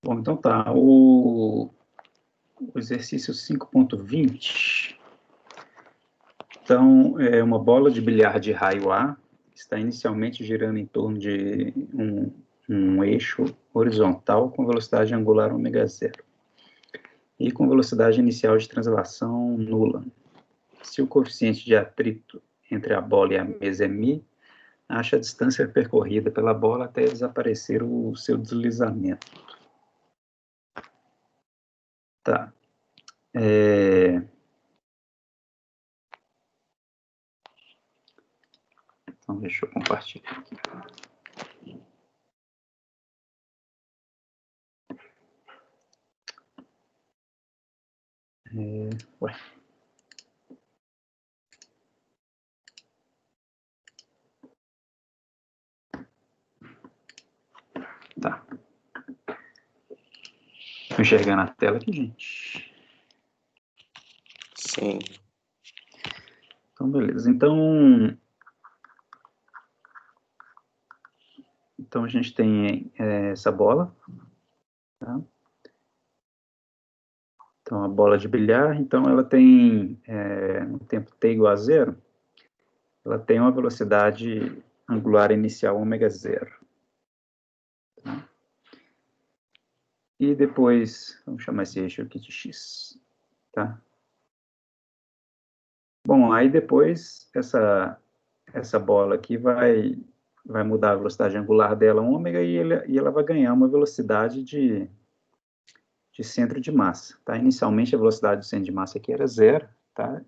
Bom, então tá. O exercício 5.20. Então, é uma bola de bilhar de raio A, está inicialmente girando em torno de um eixo horizontal com velocidade angular ω0 e com velocidade inicial de translação nula. Se o coeficiente de atrito entre a bola e a mesa é μ, acha a distância percorrida pela bola até desaparecer o seu deslizamento. Tá. Então, deixa eu compartilhar aqui. Ué. Tá. Estou enxergando a tela aqui, gente? Sim. Então, beleza. Então a gente tem essa bola. Tá? Então, a bola de bilhar, então ela tem, no tempo t igual a 0, ela tem uma velocidade angular inicial ω0. Tá? E depois, vamos chamar esse eixo aqui de x. Tá? Bom, aí depois essa bola aqui vai mudar a velocidade angular dela ω e ela vai ganhar uma velocidade de centro de massa. Tá? Inicialmente a velocidade do centro de massa aqui era 0, tá?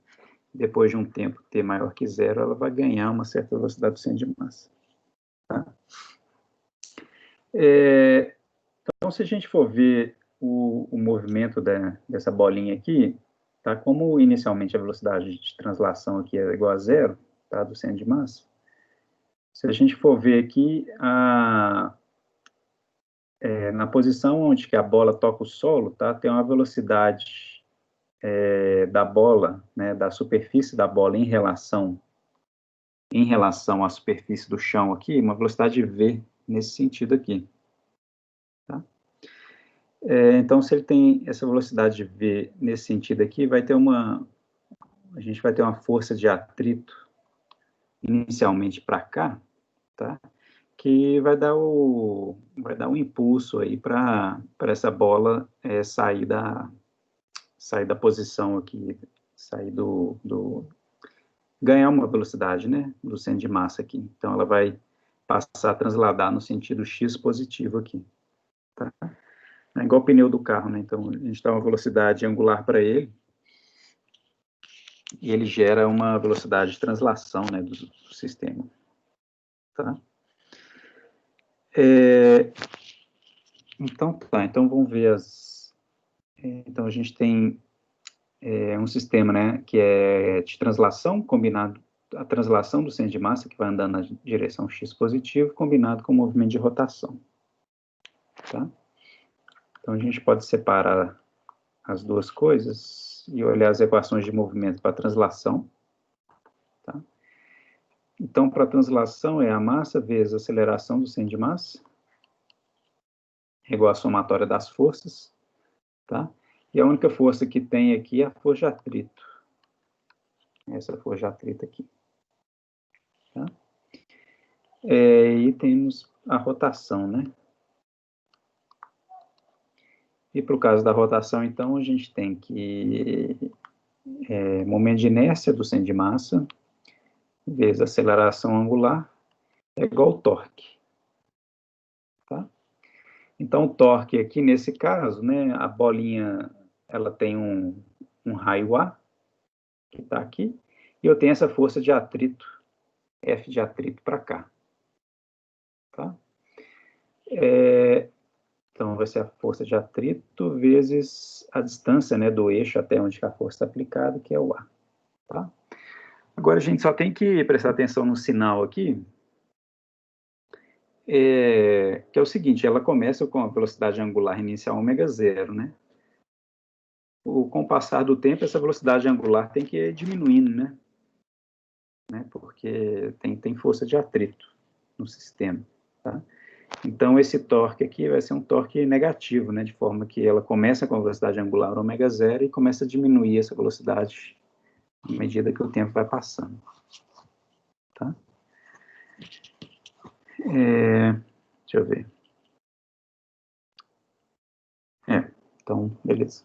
Depois de um tempo t maior que 0, ela vai ganhar uma certa velocidade do centro de massa. Tá? Então, se a gente for ver o movimento dessa bolinha aqui, tá? Como inicialmente a velocidade de translação aqui é igual a 0, tá? Do centro de massa, se a gente for ver aqui, na posição onde que a bola toca o solo, tá? Tem uma velocidade da bola, né? Da superfície da bola em relação à superfície do chão aqui, uma velocidade v nesse sentido aqui. Tá? Então, se ele tem essa velocidade v nesse sentido aqui, a gente vai ter uma força de atrito inicialmente para cá, tá? Que vai dar um impulso aí para essa bola sair da posição aqui, sair ganhar uma velocidade, né, do centro de massa aqui. Então, ela vai passar a transladar no sentido x positivo aqui. Tá? É igual o pneu do carro, né? Então, a gente dá uma velocidade angular para ele e ele gera uma velocidade de translação, né, do sistema. Tá? Então vamos ver então a gente tem um sistema, né, que é de translação, combinado, a translação do centro de massa, que vai andando na direção x positivo, combinado com o movimento de rotação. Tá? Então a gente pode separar as duas coisas e olhar as equações de movimento para a translação. Tá? Então, para a translação é a massa vezes a aceleração do centro de massa, igual a somatória das forças, tá? E a única força que tem aqui é a força de atrito. Essa força de atrito aqui. Tá? E temos a rotação, né? E para o caso da rotação, então, a gente tem que momento de inércia do centro de massa vezes aceleração angular é igual ao torque. Tá? Então, o torque aqui, nesse caso, né, a bolinha, ela tem um raio A, que está aqui, e eu tenho essa força de atrito, F de atrito para cá. Tá? Então, vai ser a força de atrito vezes a distância, né, do eixo até onde a força está aplicada, que é o A. Tá? Agora, a gente só tem que prestar atenção no sinal aqui, que é o seguinte, ela começa com a velocidade angular inicial ω0, né? Com o passar do tempo, essa velocidade angular tem que ir diminuindo, né? Porque tem força de atrito no sistema, tá? Então, esse torque aqui vai ser um torque negativo, né? De forma que ela começa com a velocidade angular ômega zero e começa a diminuir essa velocidade à medida que o tempo vai passando. Tá? Deixa eu ver. Então, beleza.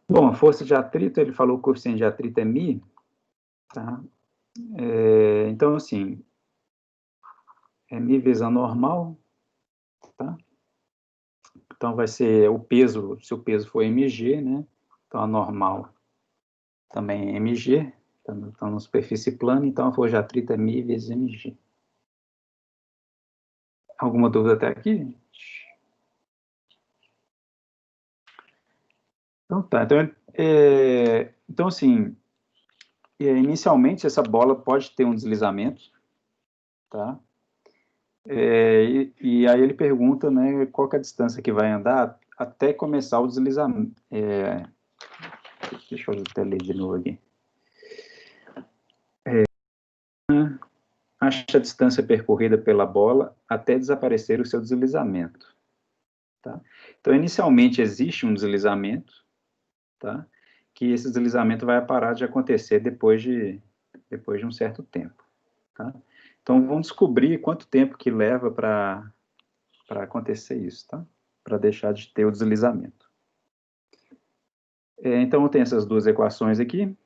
Bom, a força de atrito, ele falou que o coeficiente de atrito é μ, tá? Então, assim, é μ vezes a normal, tá? Então, vai ser o peso, se o peso for mg, né? Então, a normal também é mg, então, na superfície plana, então a força de atrito é μ vezes mg. Alguma dúvida até aqui? Então, tá. Então assim, inicialmente, essa bola pode ter um deslizamento, tá? E aí ele pergunta, né, qual que é a distância que vai andar até começar o deslizamento. Deixa eu até ler de novo aqui. Acha a distância percorrida pela bola até desaparecer o seu deslizamento. Tá? Então, inicialmente, existe um deslizamento, tá? Que esse deslizamento vai parar de acontecer depois de um certo tempo. Tá? Então, vamos descobrir quanto tempo que leva para acontecer isso, tá? Para deixar de ter o deslizamento. Então, eu tenho essas duas equações aqui.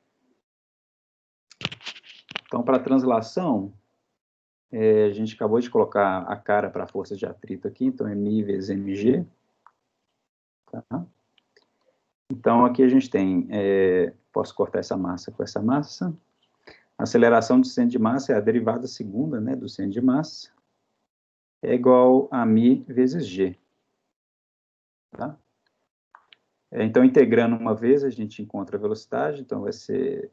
Então, para a translação, a gente acabou de colocar a cara para a força de atrito aqui, então é μ vezes mg. Tá? Então, aqui a gente tem, posso cortar essa massa com essa massa. A aceleração do centro de massa é a derivada segunda, né, do centro de massa, é igual a μ vezes g. Tá? Então, integrando uma vez, a gente encontra a velocidade, então vai ser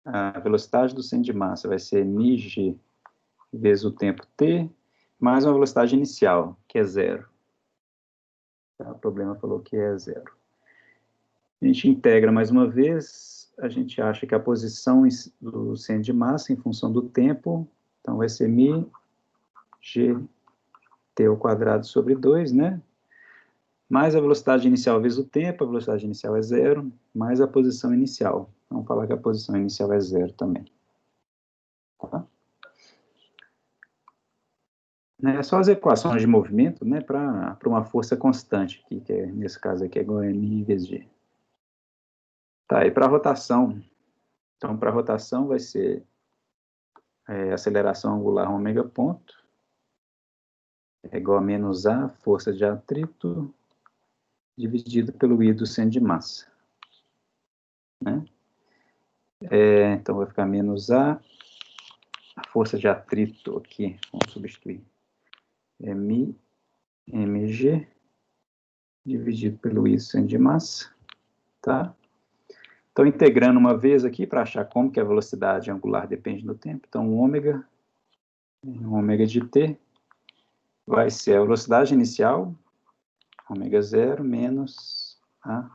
a velocidade do centro de massa vai ser μg vezes o tempo t, mais uma velocidade inicial, que é zero. Tá? O problema falou que é zero. A gente integra mais uma vez, a gente acha que a posição do centro de massa em função do tempo, então vai ser μ g t ao quadrado sobre 2, né? Mais a velocidade inicial vezes o tempo, a velocidade inicial é zero, mais a posição inicial. Vamos falar que a posição inicial é zero também. Tá? Só as equações de movimento, né, para uma força constante, aqui, que nesse caso aqui é igual a m vezes g. Tá, e para a rotação, então para a rotação vai ser aceleração angular ômega ponto, é igual a menos a força de atrito, dividido pelo I do centro de massa. Né? Então vai ficar menos a força de atrito aqui, vamos substituir, é mg, dividido pelo I do centro de massa, tá? Então, integrando uma vez aqui, para achar como que a velocidade angular depende do tempo, então, ômega de t vai ser a velocidade inicial, ômega zero, menos a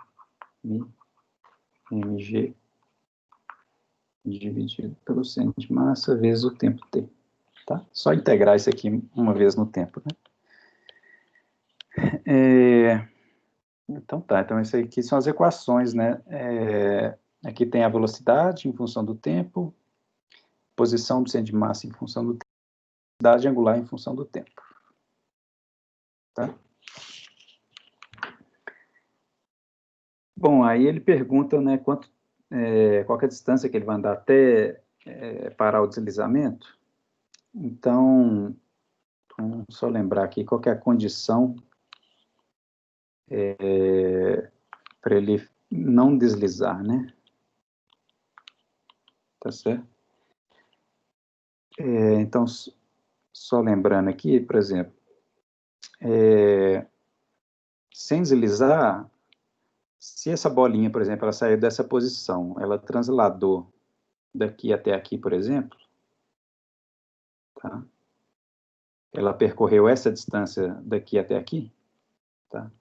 mg dividido pelo centro de massa vezes o tempo t. Tá? Só integrar isso aqui uma vez no tempo. Né? Então tá, então isso aqui são as equações, né? Aqui tem a velocidade em função do tempo, posição do centro de massa em função do tempo, velocidade angular em função do tempo. Tá? Bom, aí ele pergunta, né, qual é a distância que ele vai andar até parar o deslizamento. Então, só lembrar aqui qual que é a condição para ele não deslizar, né? Tá certo? Então, só lembrando aqui, por exemplo, sem deslizar, se essa bolinha, por exemplo, ela saiu dessa posição, ela transladou daqui até aqui, por exemplo, tá? Ela percorreu essa distância daqui até aqui, tá?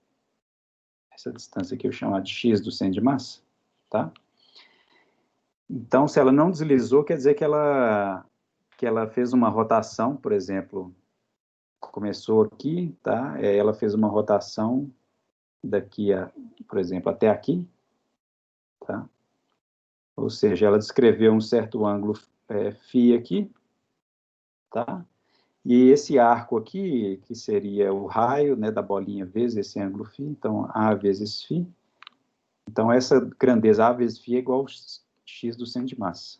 Essa distância aqui eu chamo de x do centro de massa, tá? Então, se ela não deslizou, quer dizer que ela fez uma rotação, por exemplo, começou aqui, tá? Ela fez uma rotação daqui a, por exemplo, até aqui, tá? Ou seja, ela descreveu um certo ângulo φ aqui, tá? E esse arco aqui, que seria o raio, né, da bolinha vezes esse ângulo φ, então A vezes φ. Então, essa grandeza A vezes φ é igual ao x do centro de massa.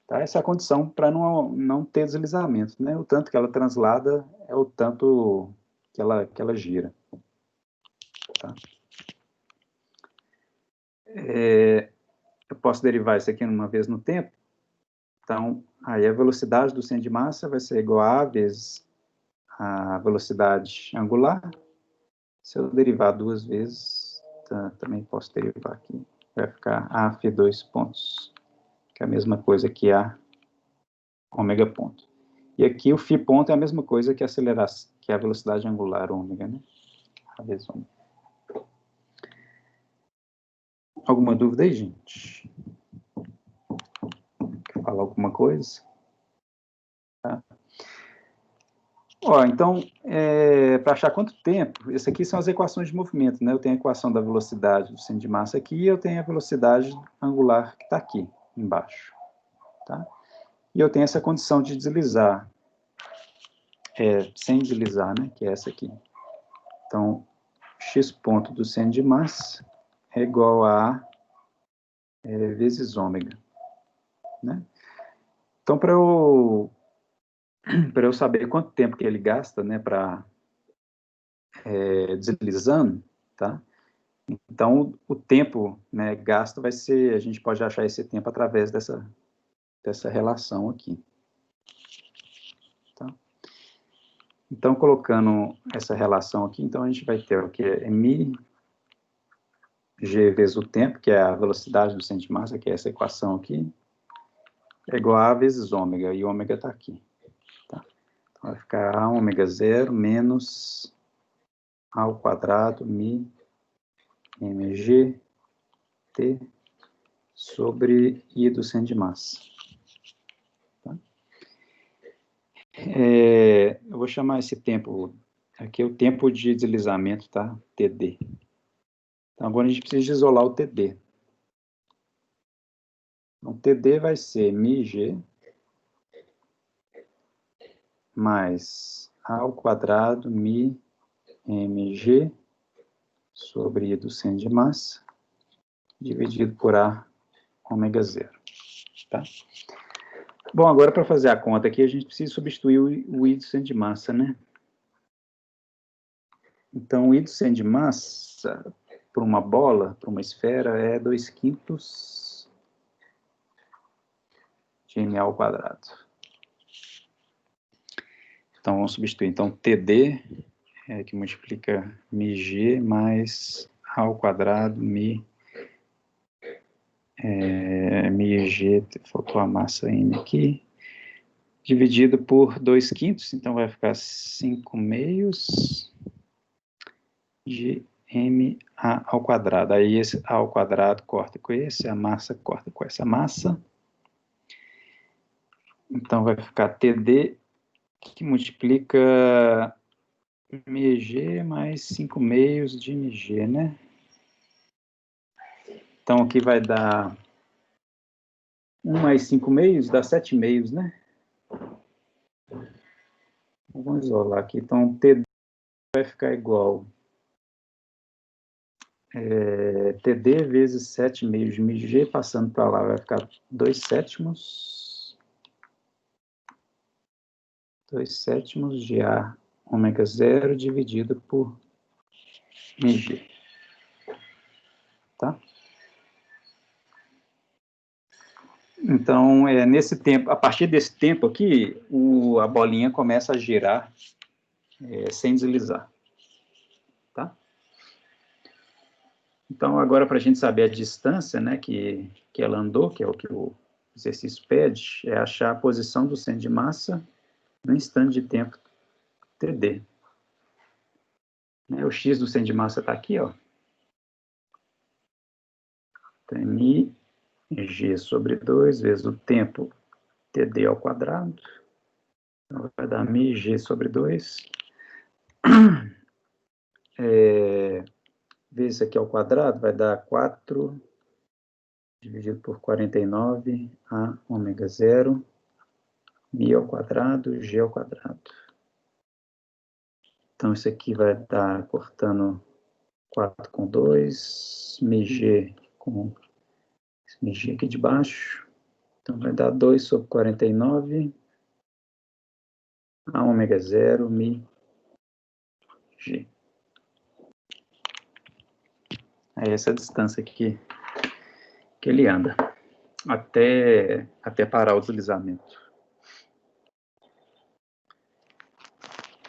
Tá? Essa é a condição para não ter deslizamento, né? O tanto que ela translada é o tanto que ela gira. Tá? Eu posso derivar isso aqui uma vez no tempo. Então, aí a velocidade do centro de massa vai ser igual a vezes a velocidade angular. Se eu derivar duas vezes, também posso derivar aqui. Vai ficar AF 2 pontos, que é a mesma coisa que a ômega ponto. E aqui o φ ponto é a mesma coisa que a velocidade angular ômega, né? A vezes ômega. Alguma dúvida aí, gente? Quer falar alguma coisa? Tá. Ó, então, para achar quanto tempo, esse aqui são as equações de movimento, né? Eu tenho a equação da velocidade do centro de massa aqui e eu tenho a velocidade angular que está aqui embaixo, tá? E eu tenho essa condição de deslizar, sem deslizar, né? Que é essa aqui. Então, x ponto do centro de massa é igual a vezes ômega, né? Então, para eu saber quanto tempo que ele gasta, né, para deslizando, tá? Então, o tempo, né, gasto vai ser, a gente pode achar esse tempo através dessa relação aqui. Tá? Então, colocando essa relação aqui, então a gente vai ter o que é μg vezes o tempo, que é a velocidade do centro de massa, que é essa equação aqui, é igual a A vezes ômega, e ômega está aqui. Tá? Então, vai ficar A ômega 0 menos A ao quadrado, μ, mg, t, sobre I do centro de massa. Tá? Eu vou chamar esse tempo, aqui é o tempo de deslizamento, tá? TD. Então, agora a gente precisa isolar o TD. Então, TD vai ser μg mais A ao quadrado, μ, mg, sobre I do centro de massa, dividido por A, ômega 0. Tá? Bom, agora para fazer a conta aqui, a gente precisa substituir o I do centro de massa, né? Então, o I do centro de massa, para uma bola, para uma esfera, é 2/5 de m ao quadrado. Então, vamos substituir. Então, TD, que multiplica μg mais A ao quadrado, μg, faltou a massa m aqui, dividido por 2/5, então vai ficar 5/2 de m A ao quadrado. Aí esse A ao quadrado corta com esse, a massa corta com essa massa. Então vai ficar TD, que multiplica mg mais 5/2 de mg, né? Então aqui vai dar 1 mais 5/2 dá 7/2, né? Vamos isolar aqui. Então TD vai ficar igual TD vezes 7/2 de mg, passando para lá vai ficar 2/7 de A ômega 0 dividido por mg. Tá? Então, nesse tempo, a partir desse tempo aqui, a bolinha começa a girar sem deslizar. Tá? Então, agora, para a gente saber a distância, né, que ela andou, que é o que o exercício pede, é achar a posição do centro de massa no instante de tempo TD. O x do centro de massa está aqui, ó. Então, μg sobre 2 vezes o tempo TD ao quadrado. Então, vai dar μg sobre 2. Vezes isso aqui ao quadrado, vai dar 4 dividido por 49 a ômega 0, μ ao quadrado, g ao quadrado. Então, isso aqui vai dar, cortando 4 com 2, μg com esse μg aqui de baixo. Então, vai dar 2 sobre 49 a ômega 0, μg. É essa distância aqui que ele anda, até parar o deslizamento.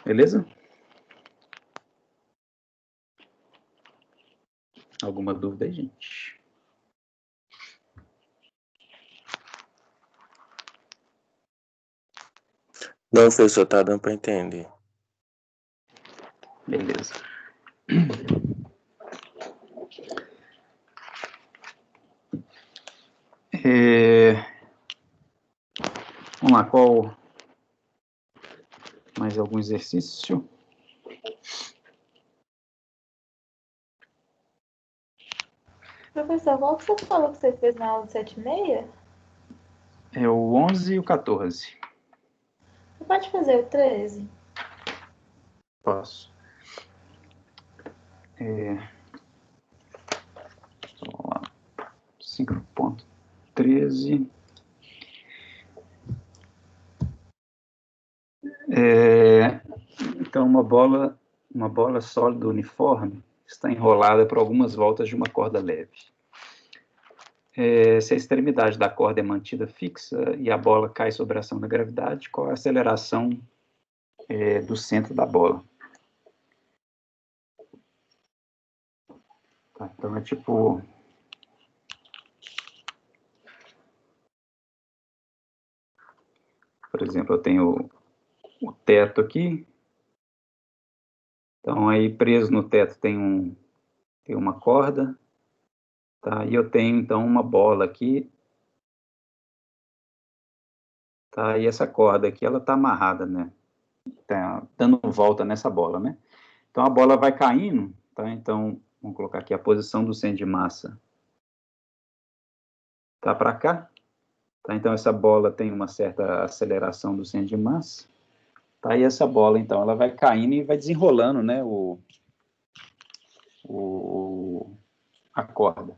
Beleza? Alguma dúvida aí, gente? Não, professor, tá dando para entender. Beleza. Vamos lá, qual mais algum exercício? Professor, qual que você falou que você fez na aula de 7h30? É o 11 e o 14. Você pode fazer o 13? Posso. Vamos lá. 5.13. Então, uma bola sólida uniforme está enrolada por algumas voltas de uma corda leve. Se a extremidade da corda é mantida fixa e a bola cai sob a ação da gravidade, qual é a aceleração do centro da bola? Tá, então, é tipo... Por exemplo, eu tenho o teto aqui. Então, aí preso no teto tem uma corda. Tá? E eu tenho, então, uma bola aqui. Tá? E essa corda aqui, ela está amarrada, né? Tá dando volta nessa bola, né? Então, a bola vai caindo. Tá? Então, vamos colocar aqui a posição do centro de massa. Tá para cá. Tá? Então, essa bola tem uma certa aceleração do centro de massa. Tá? E essa bola, então, ela vai caindo e vai desenrolando, né, a corda.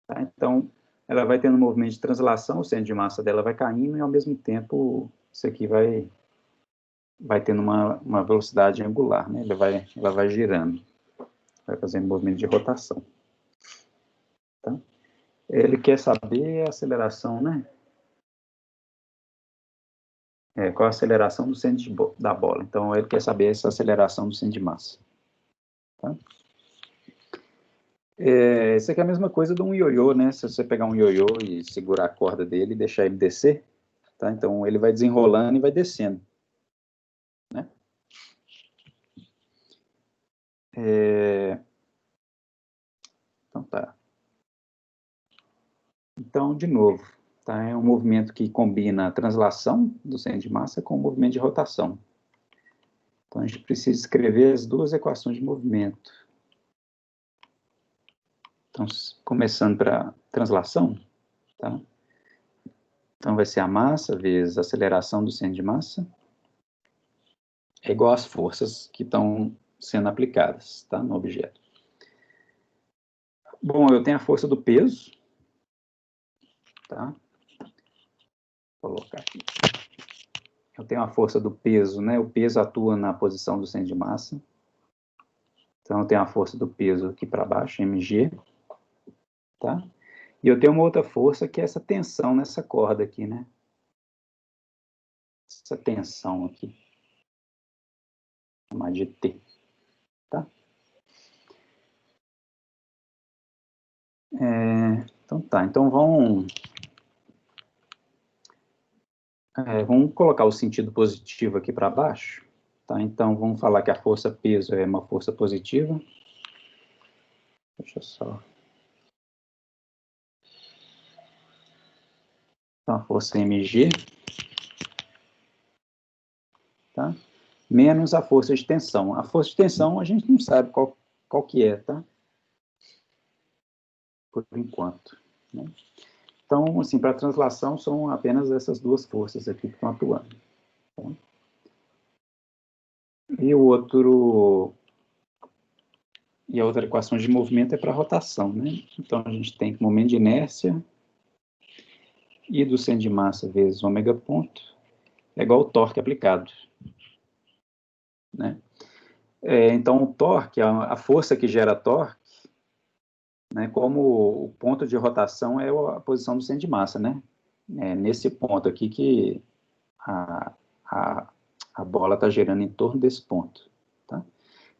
Tá? Então, ela vai tendo um movimento de translação, o centro de massa dela vai caindo e, ao mesmo tempo, isso aqui vai tendo uma velocidade angular, né? Ela vai girando, vai fazendo movimento de rotação. Tá? Ele quer saber a aceleração, né? Qual a aceleração do centro da bola. Então, ele quer saber essa aceleração do centro de massa. Tá? Isso aqui é a mesma coisa de um ioiô, né? Se você pegar um ioiô e segurar a corda dele e deixar ele descer, tá? Então, ele vai desenrolando e vai descendo. Né? Então, tá. Então, de novo, tá? É um movimento que combina a translação do centro de massa com o movimento de rotação. Então, a gente precisa escrever as duas equações de movimento. Então, começando para translação, tá? Então, vai ser a massa vezes a aceleração do centro de massa é igual às forças que estão sendo aplicadas, tá, no objeto. Bom, eu tenho a força do peso, tá? Vou colocar aqui. Eu tenho a força do peso, né? O peso atua na posição do centro de massa. Então, eu tenho a força do peso aqui para baixo, mg, tá? E eu tenho uma outra força que é essa tensão nessa corda aqui, né? Essa tensão aqui. Vou chamar de T, tá? Então tá, então vamos colocar o sentido positivo aqui para baixo, tá? Então vamos falar que a força peso é uma força positiva. Deixa eu só... Então a força mg tá? Menos a força de tensão. A força de tensão a gente não sabe qual que é, tá? Por enquanto, né? Então, assim, para translação são apenas essas duas forças aqui que estão atuando. Tá? E a outra equação de movimento é para rotação, né? Então, a gente tem momento de inércia, I do centro de massa vezes ômega ponto, é igual ao torque aplicado, né? Então, o torque, a força que gera torque, né, como o ponto de rotação é a posição do centro de massa, né? Nesse ponto aqui que a bola está girando em torno desse ponto, tá?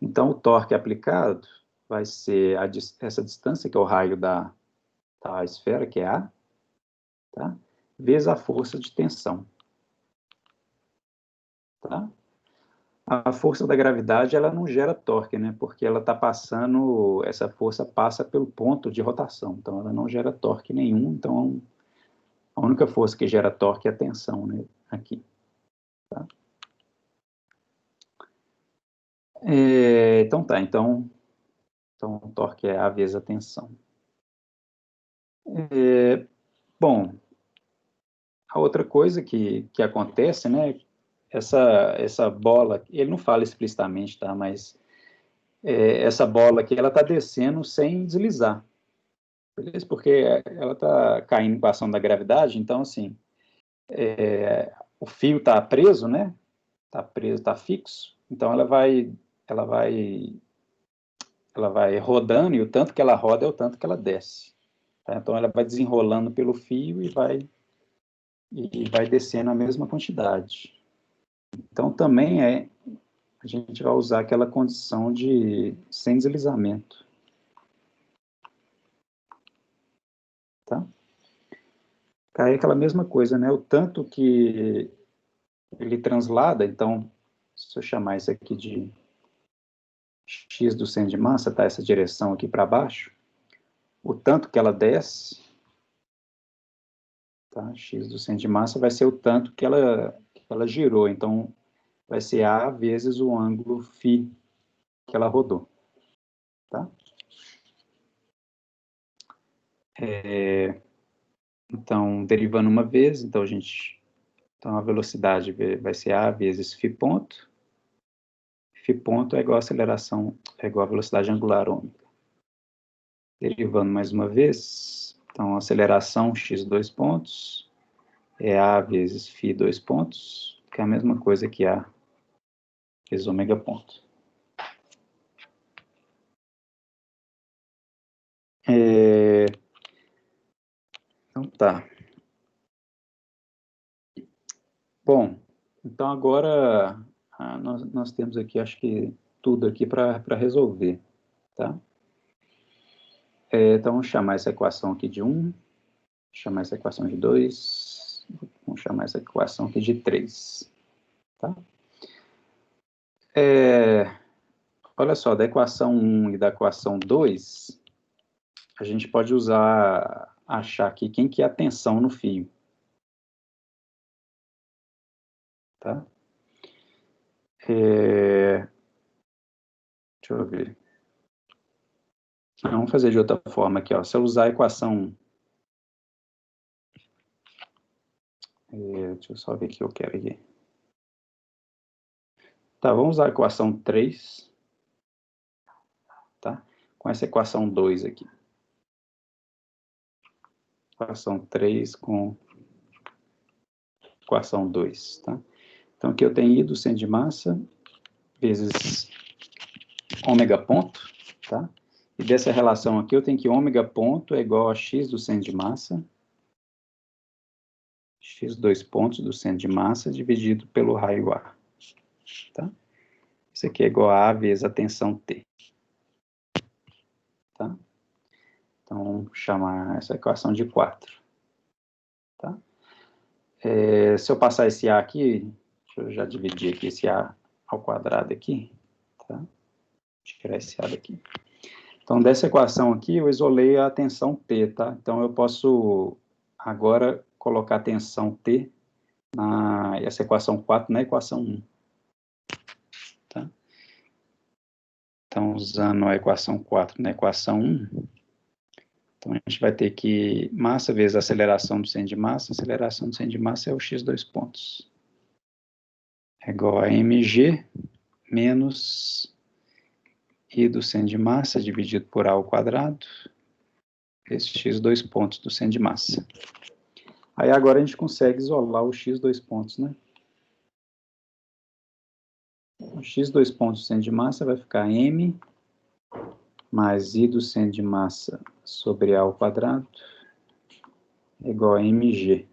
Então, o torque aplicado vai ser essa distância, que é o raio da esfera, que é A, tá? Vezes a força de tensão, tá? A força da gravidade, ela não gera torque, né? Porque ela está passando, essa força passa pelo ponto de rotação, então ela não gera torque nenhum, então a única força que gera torque é a tensão, né? Aqui, tá? Então tá, então o torque é A vezes a tensão. Bom, a outra coisa que acontece, né? Essa bola, ele não fala explicitamente, tá? Mas essa bola aqui, ela está descendo sem deslizar, beleza? Porque ela está caindo com a ação da gravidade, então, assim, o fio está preso, né? Está preso, está fixo, então ela vai rodando, e o tanto que ela roda é o tanto que ela desce, tá? Então, ela vai desenrolando pelo fio e vai descendo a mesma quantidade. Então, também a gente vai usar aquela condição de sem deslizamento, tá? Cai aquela mesma coisa, né? O tanto que ele translada, então, se eu chamar isso aqui de x do centro de massa, tá? Essa direção aqui para baixo, o tanto que ela desce, tá? X do centro de massa vai ser o tanto que ela girou, então vai ser A vezes o ângulo φ que ela rodou, tá? Então, derivando uma vez, então a velocidade vai ser A vezes φ ponto. Φ ponto é igual a aceleração, é igual a velocidade angular ômega. Derivando mais uma vez, então a aceleração x dois pontos é A vezes φ dois pontos, que é a mesma coisa que A vezes ômega ponto. Então tá. Bom, então agora nós temos aqui, acho que tudo aqui para resolver, tá? Então vamos chamar essa equação aqui de 1, chamar essa equação de 2, vamos chamar essa equação aqui de 3, tá? Olha só, da equação 1 e da equação 2, a gente pode achar aqui quem que é a tensão no fio, tá? Deixa eu ver. Vamos fazer de outra forma aqui, ó. Se eu usar a equação... deixa eu só ver o que eu quero aqui. Tá, vamos usar a equação 3, tá? Com essa equação 2 aqui. Equação 3 com equação 2, tá? Então, aqui eu tenho I do centro de massa vezes ômega ponto, tá? E dessa relação aqui eu tenho que ômega ponto é igual a x do centro de massa, x dois pontos do centro de massa dividido pelo raio A, tá? Isso aqui é igual a vezes a tensão T, tá? Então, vamos chamar essa equação de 4, tá? Se eu passar esse A aqui, deixa eu já dividir aqui esse A ao quadrado aqui, tá? Tirar esse A daqui. Então, dessa equação aqui, eu isolei a tensão T, tá? Então, eu posso agora colocar a tensão T essa equação 4 na equação 1, Então, usando a equação 4 na equação 1, então a gente vai ter que massa vezes a aceleração do centro de massa. A aceleração do centro de massa é o x dois pontos. É igual a mg menos I do centro de massa dividido por A ao quadrado, esse x dois pontos do centro de massa. Aí agora a gente consegue isolar o x dois pontos, né? O x dois pontos do centro de massa vai ficar m mais I do centro de massa sobre A ao quadrado é igual a mg.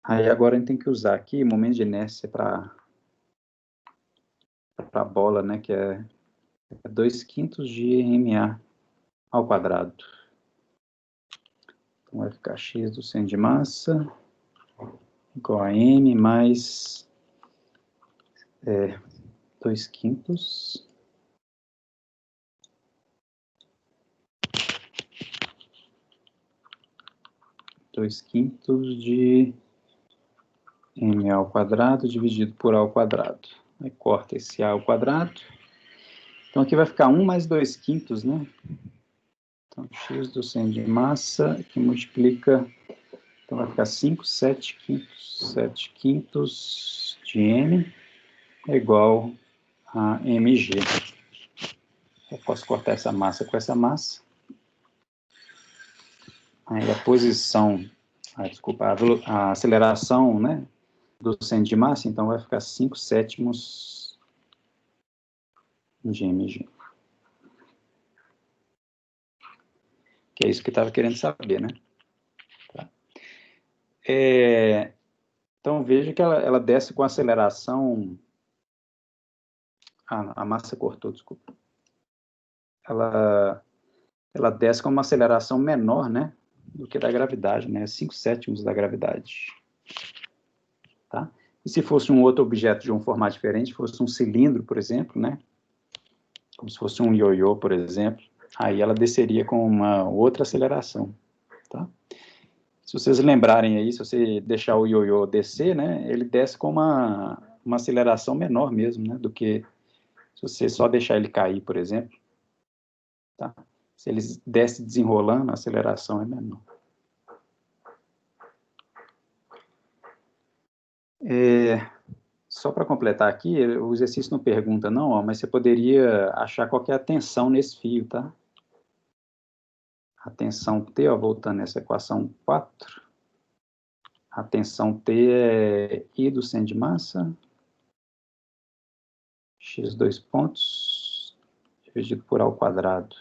Aí agora a gente tem que usar aqui momento de inércia para a bola, né? Que é 2/5 de ma ao quadrado. Então vai ficar x do centro de massa igual a m mais 2/5 de m ao quadrado dividido por a ao quadrado. Aí corta esse a ao quadrado. Então aqui vai ficar 1 mais 2/5, né? Então x do centro de massa que multiplica, então vai ficar 5 7/5 de m é igual a mg. Eu posso cortar essa massa com essa massa. Aí a posição, desculpa, a aceleração, né, do centro de massa, então vai ficar 5/7 de mg. Que é isso que eu estava querendo saber, né? Tá. Então veja que ela desce com aceleração. A massa cortou, desculpa. Ela desce com uma aceleração menor, né, do que da gravidade, né? 5/7 da gravidade. Tá? E se fosse um outro objeto de um formato diferente, fosse um cilindro, por exemplo, né? Como se fosse um ioiô, por exemplo, aí ela desceria com uma outra aceleração, tá? Se vocês lembrarem aí, se você deixar o ioiô descer, né, ele desce com uma aceleração menor mesmo, né, do que se você só deixar ele cair, por exemplo, tá? Se ele desce desenrolando, a aceleração é menor. Só para completar aqui, o exercício não pergunta não, ó, mas você poderia achar qual que é a tensão nesse fio, tá? A tensão T, ó, voltando nessa equação 4, a tensão T é I do centro de massa, x dois pontos, dividido por A ao quadrado.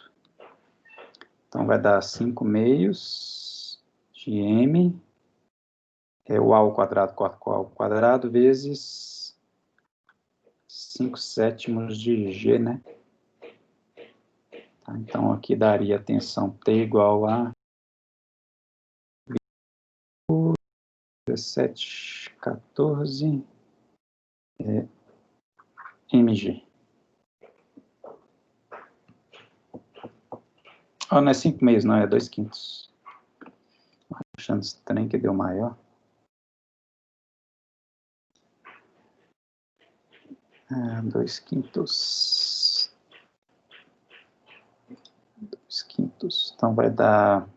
Então vai dar 5/2 de M, o A ao quadrado corta com A ao quadrado, vezes 5/7 de G, né? Tá, então aqui daria a tensão T igual a 17,14 mg. Oh, não é 5/2, não, é 2/5. Achando estranho que deu maior. 2/5. 2/5. Então vai dar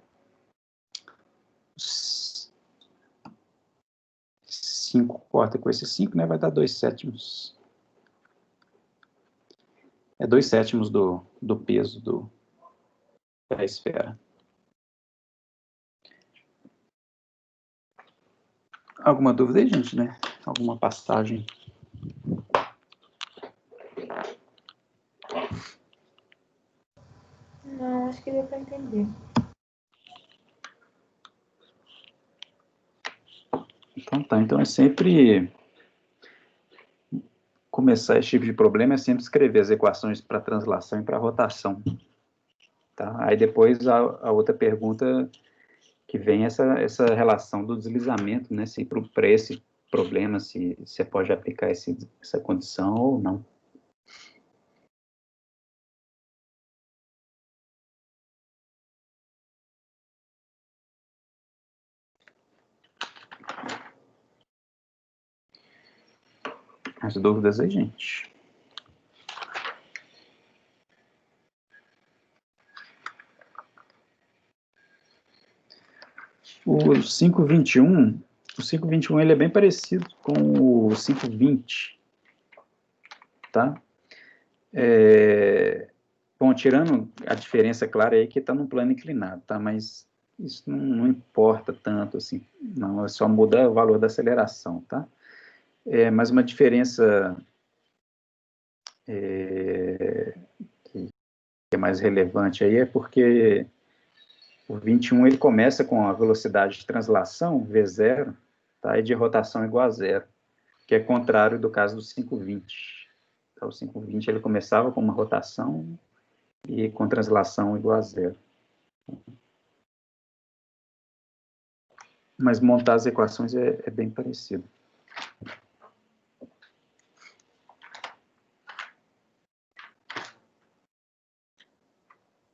5 corta com esse 5, né? Vai dar 2/7. É 2/7 do peso da esfera. Alguma dúvida aí, gente, né? Alguma passagem? Não, acho que deu para entender. Então tá, então é sempre começar esse tipo de problema, é sempre escrever as equações para translação e para rotação. Tá? Aí depois a outra pergunta que vem essa relação do deslizamento, né? Se para esse problema, se você pode aplicar essa condição ou não. As dúvidas aí, gente? O 521, o 521 ele é bem parecido com o 520, tá? Bom, tirando a diferença clara aí que está num plano inclinado, tá? Mas isso não importa tanto, assim, não, só muda o valor da aceleração, tá? Mas uma diferença que é mais relevante aí é porque o 21 ele começa com a velocidade de translação, V0, tá? E de rotação igual a zero, que é contrário do caso do 520. Então, o 520 ele começava com uma rotação e com translação igual a zero. Mas montar as equações é bem parecido.